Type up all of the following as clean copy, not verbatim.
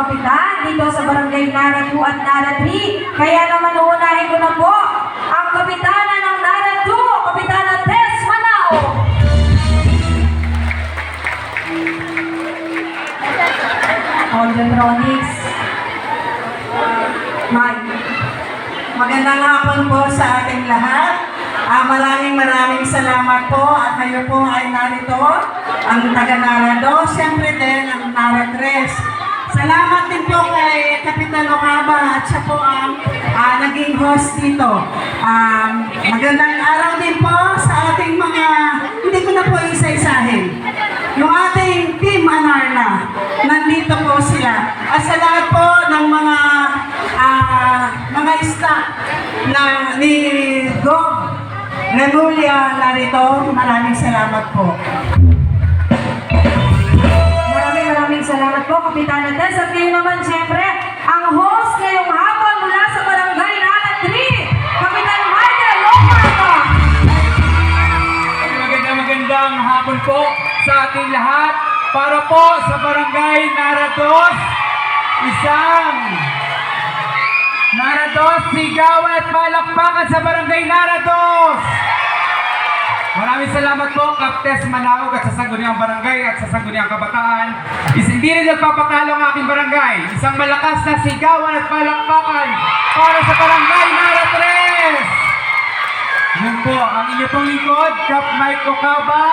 kapitan dito sa Barangay Nara 2 at Nara 3. Kaya naman uunahin ko na po ang kapitana ng Nara 2, Kapitana Tess Manao. Aldentronics. Mike. Magandang hapon po sa ating lahat. Maraming salamat po at kayo po ay narito, ang taga Nara 2, siyempre din ang Nara 3. Salamat din po kay Kapitan Okaba at siya po ang naging host dito. Magandang araw din po sa ating mga, hindi ko na po isa-isahin, yung ating Team Anarna, nandito po sila. At sa lahat po ng mga staff ni Gov Remulia narito, maraming salamat po. Maraming salamat po, Kapitana Tess. At ngayon naman, siyempre, ang host ngayong hapon mula sa Barangay Nara 3, Kapitan Michael Lomarca. Magandang hapon po sa ating lahat. Para po sa Barangay Nara 2, isang Nara 2, sigawan at palakpakan sa Barangay Nara 2. Maraming salamat po, Kaptes Manawag at sa Sangguniang Barangay at sa Sangguniang Kabataan. Hindi rin nagpapatalo ang aking barangay. Isang malakas na sigawan at palakpakan para sa Barangay Nara 3. Yun po, ang inyo pong lingkod, Kap Mike Okaba,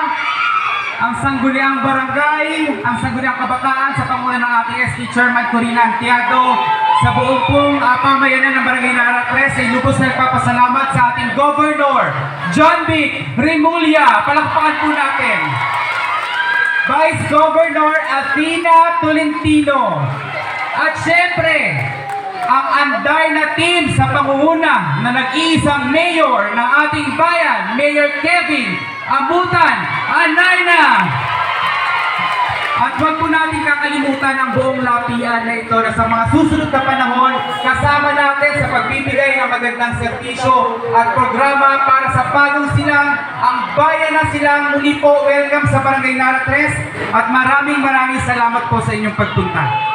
ang Sangguniang Barangay, ang Sangguniang Kabataan sa pangunan ng ating SK Chairman Corina Antiado, sa buong pong pamayanan ng Barangay Nara 3 ay lubos na nagpapasalamat sa ating Governor John Vic Remulia. Palakpakan po natin. Vice Governor Athena Tolentino. At syempre, ang anday na team sa pangunguna na nag-iisang mayor ng ating bayan, Mayor Kevin Abutan Anayna. At huwag po natin kakalimutan ang buong lapian na ito na sa mga susunod na panahon, kasama natin sa pagbibigay ng magandang serbisyo at programa para sa bagong silang, ang bayan na silang. Muli po, welcome sa Barangay Nara 3 at maraming salamat po sa inyong pagpunta.